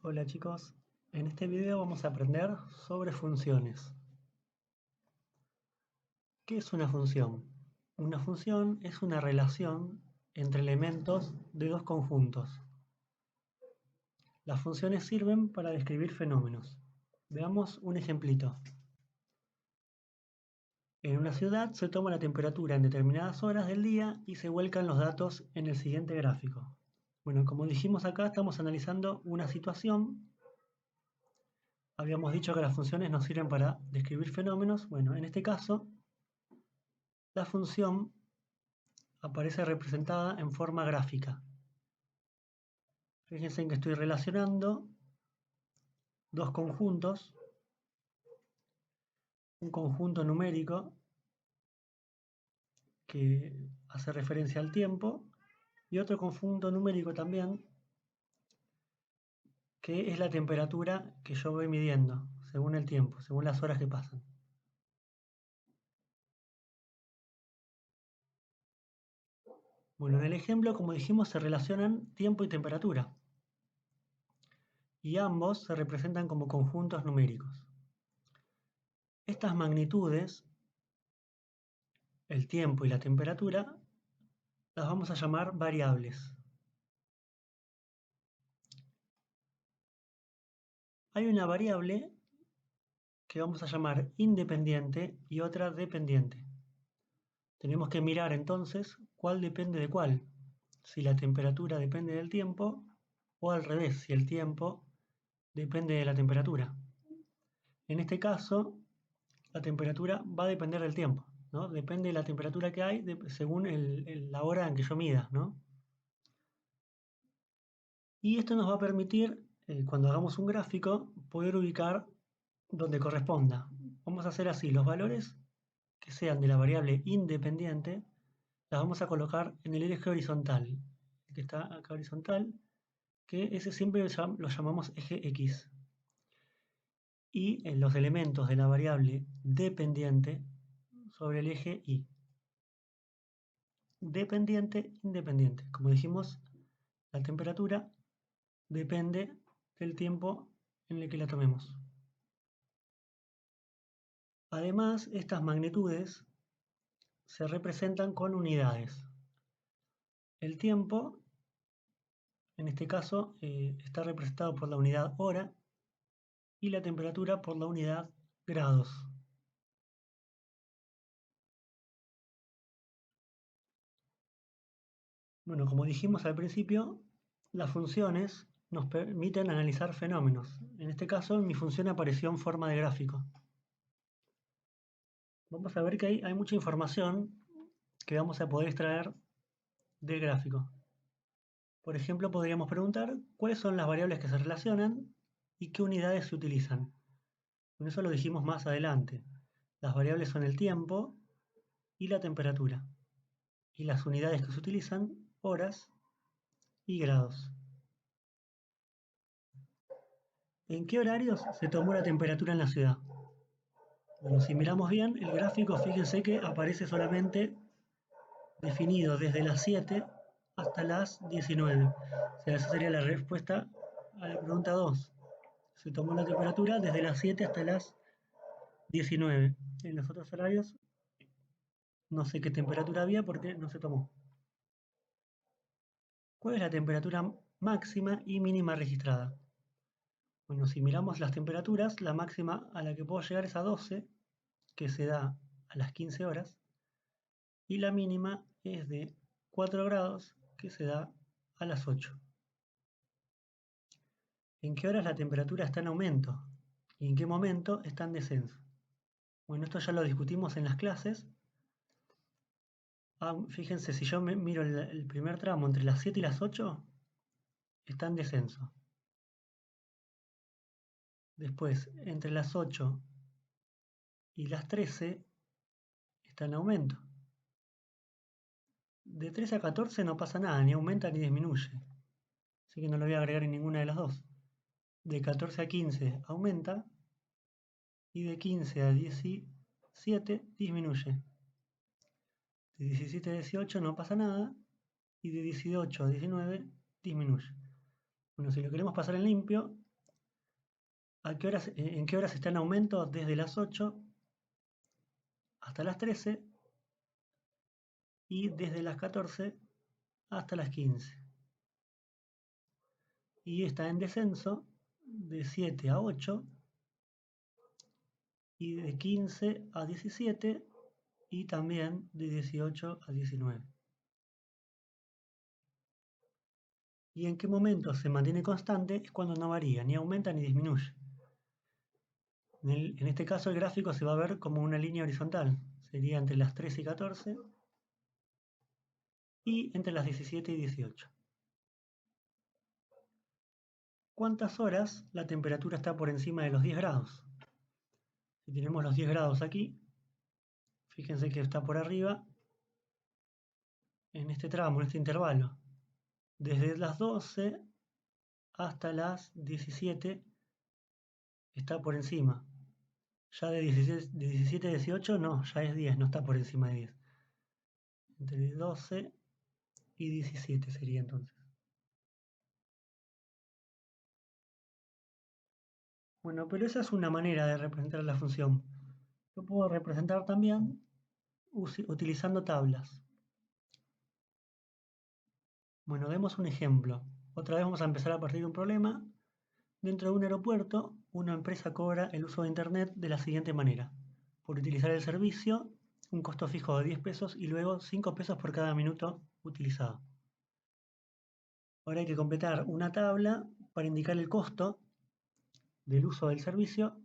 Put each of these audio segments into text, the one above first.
Hola chicos, en este video vamos a aprender sobre funciones. ¿Qué es una función? Una función es una relación entre elementos de dos conjuntos. Las funciones sirven para describir fenómenos. Veamos un ejemplito. En una ciudad se toma la temperatura en determinadas horas del día y se vuelcan los datos en el siguiente gráfico. Bueno, como dijimos acá, estamos analizando una situación. Habíamos dicho que las funciones nos sirven para describir fenómenos. Bueno, en este caso, la función aparece representada en forma gráfica. Fíjense en que estoy relacionando dos conjuntos, un conjunto numérico que hace referencia al tiempo y otro conjunto numérico también que es la temperatura que yo voy midiendo según el tiempo, según las horas que pasan. Bueno, en el ejemplo, como dijimos, se relacionan tiempo y temperatura y ambos se representan como conjuntos numéricos. Estas magnitudes, el tiempo y la temperatura, las vamos a llamar variables. Hay una variable que vamos a llamar independiente y otra dependiente. Tenemos que mirar entonces cuál depende de cuál. Si la temperatura depende del tiempo o al revés, si el tiempo depende de la temperatura. En este caso, la temperatura va a depender del tiempo, ¿no? Depende de la temperatura que hay según la hora en que yo mida, ¿no? Y esto nos va a permitir, cuando hagamos un gráfico, poder ubicar donde corresponda. Vamos a hacer así, los valores que sean de la variable independiente, las vamos a colocar en el eje horizontal, el que está acá horizontal, que ese siempre lo llamamos eje X. Y en los elementos de la variable dependiente sobre el eje Y. Dependiente, independiente. Como dijimos, la temperatura depende del tiempo en el que la tomemos. Además, estas magnitudes se representan con unidades. El tiempo, en este caso, está representado por la unidad hora y la temperatura por la unidad grados. Bueno, como dijimos al principio, las funciones nos permiten analizar fenómenos. En este caso, mi función apareció en forma de gráfico. Vamos a ver que hay mucha información que vamos a poder extraer del gráfico. Por ejemplo, podríamos preguntar cuáles son las variables que se relacionan y qué unidades se utilizan. Bueno, eso lo dijimos más adelante. Las variables son el tiempo y la temperatura. Y las unidades que se utilizan, horas y grados. ¿En qué horarios se tomó la temperatura en la ciudad? Bueno, si miramos bien el gráfico, fíjense que aparece solamente definido desde las 7 hasta las 19. O sea, esa sería la respuesta a la pregunta 2. Se tomó la temperatura desde las 7 hasta las 19. En los otros horarios no sé qué temperatura había porque no se tomó. ¿Cuál es la temperatura máxima y mínima registrada? Bueno, si miramos las temperaturas, la máxima a la que puedo llegar es a 12, que se da a las 15 horas, y la mínima es de 4 grados, que se da a las 8. ¿En qué horas la temperatura está en aumento? ¿Y en qué momento está en descenso? Bueno, esto ya lo discutimos en las clases. Fíjense, si yo miro el primer tramo entre las 7 y las 8, está en descenso. Después, entre las 8 y las 13, está en aumento. De 13 a 14 no pasa nada, ni aumenta ni disminuye. Así que no lo voy a agregar en ninguna de las dos. De 14 a 15 aumenta y de 15 a 17 disminuye. De 17 a 18 no pasa nada y de 18 a 19 disminuye. Bueno, si lo queremos pasar en limpio, en qué horas está en aumento desde las 8 hasta las 13 y desde las 14 hasta las 15. Y está en descenso de 7 a 8 y de 15 a 17 y también de 18 a 19. Y en qué momento se mantiene constante es cuando no varía, ni aumenta ni disminuye. En este caso el gráfico se va a ver como una línea horizontal. Sería entre las 13 y 14 y entre las 17 y 18. ¿Cuántas horas la temperatura está por encima de los 10 grados? Si tenemos los 10 grados aquí, fíjense que está por arriba en este tramo, en este intervalo. Desde las 12 hasta las 17 está por encima. Ya de 17 a 18 no, ya es 10, no está por encima de 10. Entre 12 y 17 sería entonces. Bueno, pero esa es una manera de representar la función. Yo puedo representar también utilizando tablas. Bueno, demos un ejemplo. Otra vez vamos a empezar a partir de un problema. Dentro de un aeropuerto, una empresa cobra el uso de Internet de la siguiente manera. Por utilizar el servicio, un costo fijo de 10 pesos y luego 5 pesos por cada minuto utilizado. Ahora hay que completar una tabla para indicar el costo del uso del servicio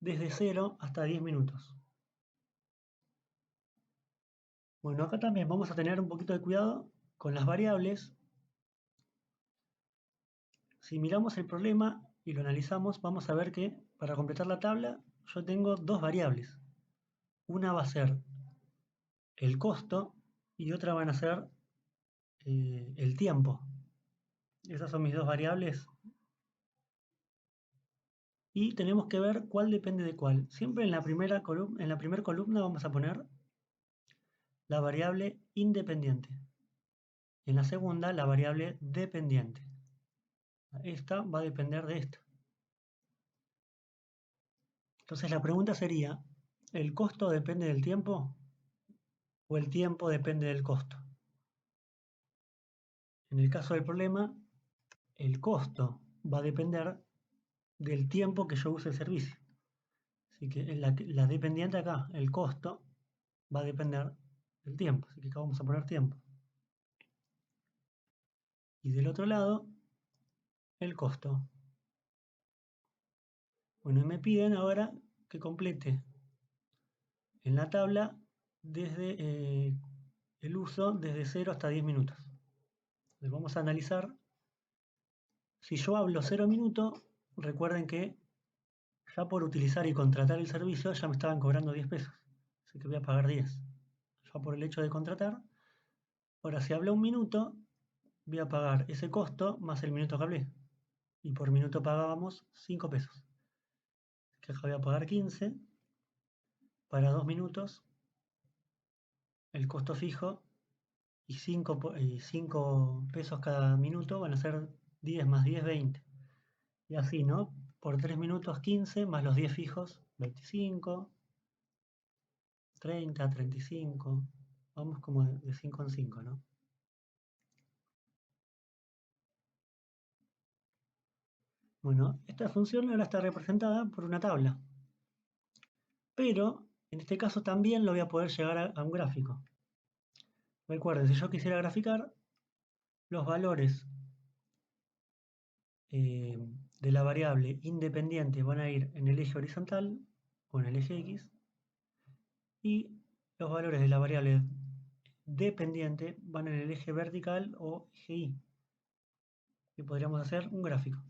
desde 0 hasta 10 minutos. Bueno, acá también vamos a tener un poquito de cuidado con las variables. Si miramos el problema y lo analizamos, vamos a ver que para completar la tabla yo tengo dos variables. Una va a ser el costo y otra van a ser el tiempo. Esas son mis dos variables. Y tenemos que ver cuál depende de cuál. Siempre en la primera columna vamos a poner la variable independiente. En la segunda, la variable dependiente. Esta va a depender de esta. Entonces la pregunta sería, ¿el costo depende del tiempo o el tiempo depende del costo? En el caso del problema, el costo va a depender del tiempo que yo use el servicio. Así que la dependiente acá, el costo, va a depender del tiempo. Así que acá vamos a poner tiempo. Y del otro lado, el costo. Bueno, y me piden ahora que complete en la tabla desde el uso desde 0 hasta 10 minutos. Entonces vamos a analizar. Si yo hablo 0 minutos, recuerden que ya por utilizar y contratar el servicio ya me estaban cobrando 10 pesos. Así que voy a pagar 10. Ya por el hecho de contratar. Ahora, si hablo 1 minuto, voy a pagar ese costo más el minuto que hablé. Y por minuto pagábamos 5 pesos. Que acá voy a pagar 15 para 2 minutos. El costo fijo y 5 pesos cada minuto van a ser 10 más 10, 20. Y así, ¿no? Por 3 minutos 15 más los 10 fijos, 25, 30, 35. Vamos como de 5 en 5, ¿no? Bueno, esta función ahora está representada por una tabla. Pero, en este caso también lo voy a poder llegar a un gráfico. Recuerden, si yo quisiera graficar, los valores de la variable independiente van a ir en el eje horizontal o en el eje X y los valores de la variable dependiente van en el eje vertical o eje Y. Y podríamos hacer un gráfico.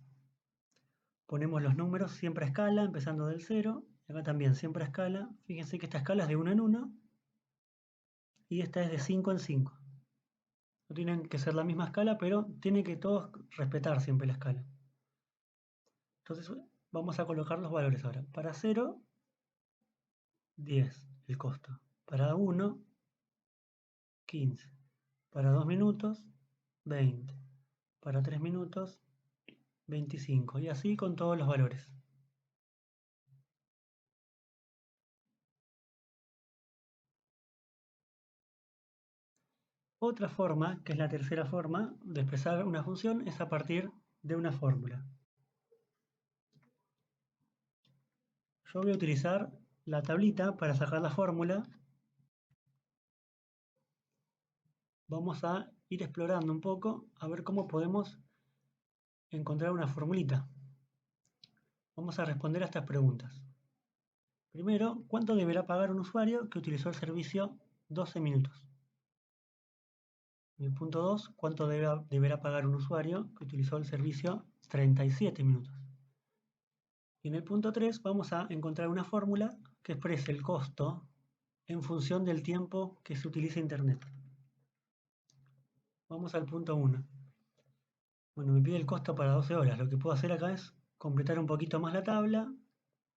Ponemos los números siempre a escala, empezando del 0. Y acá también siempre a escala. Fíjense que esta escala es de 1 en 1 y esta es de 5 en 5. No tienen que ser la misma escala, pero tienen que todos respetar siempre la escala. Entonces vamos a colocar los valores ahora. Para 0, 10 el costo. Para 1, 15. Para 2 minutos, 20. Para 3 minutos, 25. Y así con todos los valores. Otra forma, que es la tercera forma de expresar una función, es a partir de una fórmula. Yo voy a utilizar la tablita para sacar la fórmula. Vamos a ir explorando un poco a ver cómo podemos encontrar una formulita. Vamos a responder a estas preguntas. Primero, ¿cuánto deberá pagar un usuario que utilizó el servicio 12 minutos? En el punto 2, ¿cuánto deberá pagar un usuario que utilizó el servicio 37 minutos? Y en el punto 3 vamos a encontrar una fórmula que exprese el costo en función del tiempo que se utiliza Internet. Vamos al punto 1. Bueno, me pide el costo para 12 horas. Lo que puedo hacer acá es completar un poquito más la tabla.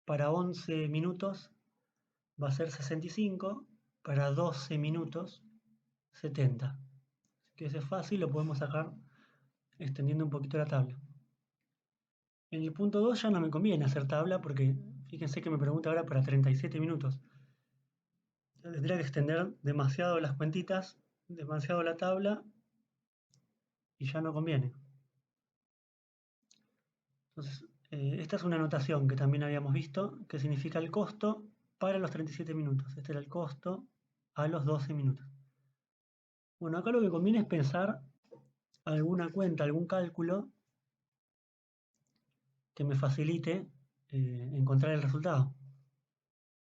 Para 11 minutos va a ser 65, para 12 minutos 70. Así que ese es fácil, lo podemos sacar extendiendo un poquito la tabla. En el punto 2 ya no me conviene hacer tabla porque fíjense que me pregunta ahora para 37 minutos. Tendría que extender demasiado las cuentitas, demasiado la tabla y ya no conviene. Entonces, esta es una notación que también habíamos visto, que significa el costo para los 37 minutos. Este era el costo a los 12 minutos. Bueno, acá lo que conviene es pensar alguna cuenta, algún cálculo que me facilite encontrar el resultado.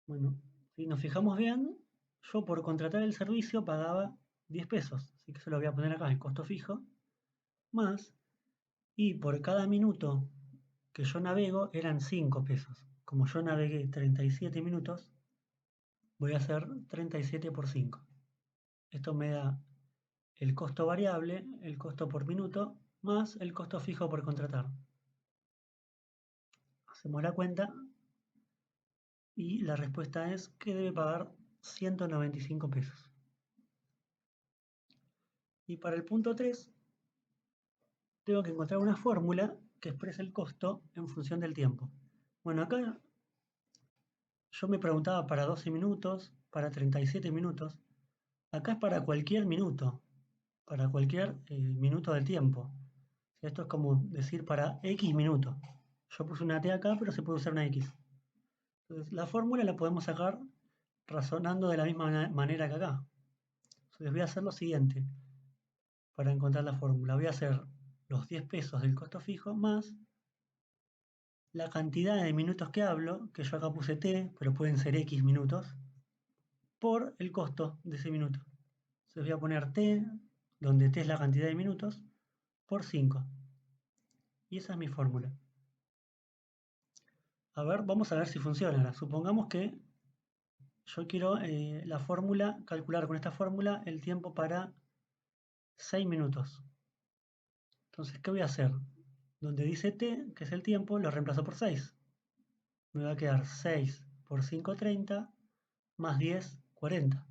Bueno, si nos fijamos bien, yo por contratar el servicio pagaba 10 pesos, así que se lo voy a poner acá, el costo fijo, más, y por cada minuto que yo navego eran 5 pesos. Como yo navegué 37 minutos, voy a hacer 37 por 5. Esto me da el costo variable, el costo por minuto, más el costo fijo por contratar. Hacemos la cuenta y la respuesta es que debe pagar 195 pesos. Y para el punto 3, tengo que encontrar una fórmula que exprese el costo en función del tiempo. Bueno, acá yo me preguntaba para 12 minutos, para 37 minutos. Acá es para cualquier minuto, para cualquier minuto del tiempo. Esto es como decir para X minuto. Yo puse una T acá, pero se puede usar una X. Entonces, la fórmula la podemos sacar razonando de la misma manera que acá. Entonces voy a hacer lo siguiente para encontrar la fórmula. Voy a hacer los 10 pesos del costo fijo más la cantidad de minutos que hablo, que yo acá puse T, pero pueden ser X minutos, por el costo de ese minuto. Entonces voy a poner T, donde T es la cantidad de minutos, por 5. Y esa es mi fórmula. A ver, vamos a ver si funciona. Ahora, supongamos que yo quiero la fórmula, calcular con esta fórmula el tiempo para 6 minutos. Entonces, ¿qué voy a hacer? Donde dice T, que es el tiempo, lo reemplazo por 6. Me va a quedar 6 por 5, 30, más 10, 40.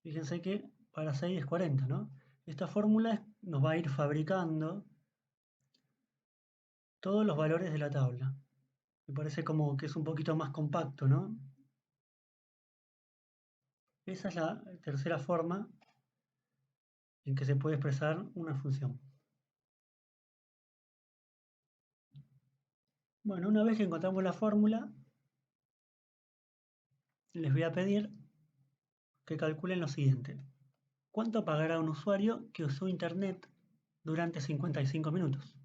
Fíjense que para 6 es 40, ¿no? Esta fórmula nos va a ir fabricando todos los valores de la tabla. Me parece como que es un poquito más compacto, ¿no? Esa es la tercera forma en que se puede expresar una función. Bueno, una vez que encontramos la fórmula, les voy a pedir que calculen lo siguiente. ¿Cuánto pagará un usuario que usó Internet durante 55 minutos?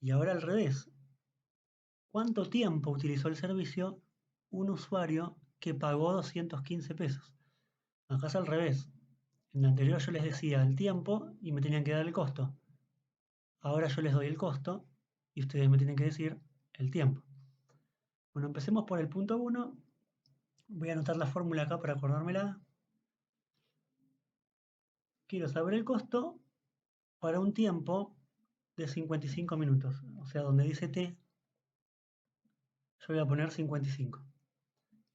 Y ahora al revés. ¿Cuánto tiempo utilizó el servicio un usuario que pagó 215 pesos? Acá es al revés. En la anterior yo les decía el tiempo y me tenían que dar el costo. Ahora yo les doy el costo y ustedes me tienen que decir el tiempo. Bueno, empecemos por el punto 1. Voy a anotar la fórmula acá para acordármela. Quiero saber el costo para un tiempo de 55 minutos. O sea, donde dice T, yo voy a poner 55.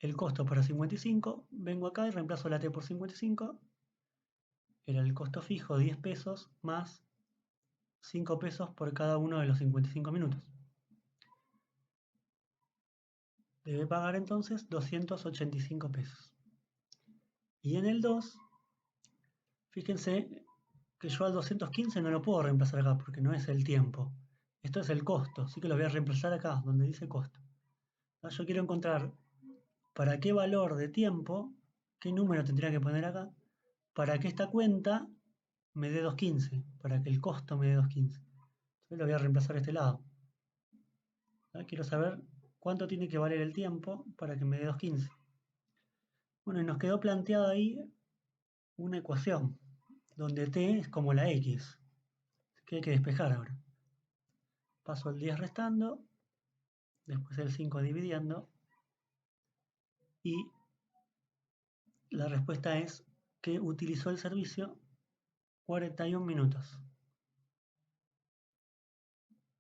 El costo para 55, vengo acá y reemplazo la T por 55. Era el costo fijo, 10 pesos, más 5 pesos por cada uno de los 55 minutos. Debe pagar entonces 285 pesos. Y en el 2 Fíjense que yo al 215 no lo puedo reemplazar acá porque no es el tiempo. Esto es el costo, así que lo voy a reemplazar acá, donde dice costo. Ahora yo quiero encontrar para qué valor de tiempo, qué número tendría que poner acá, para que esta cuenta me dé 215, para que el costo me dé 215. Entonces lo voy a reemplazar a este lado. Ahora quiero saber cuánto tiene que valer el tiempo para que me dé 215. Bueno, y nos quedó planteada ahí una ecuación, donde t es como la x, que hay que despejar ahora. Paso el 10 restando, después el 5 dividiendo, y la respuesta es que utilizó el servicio 41 minutos.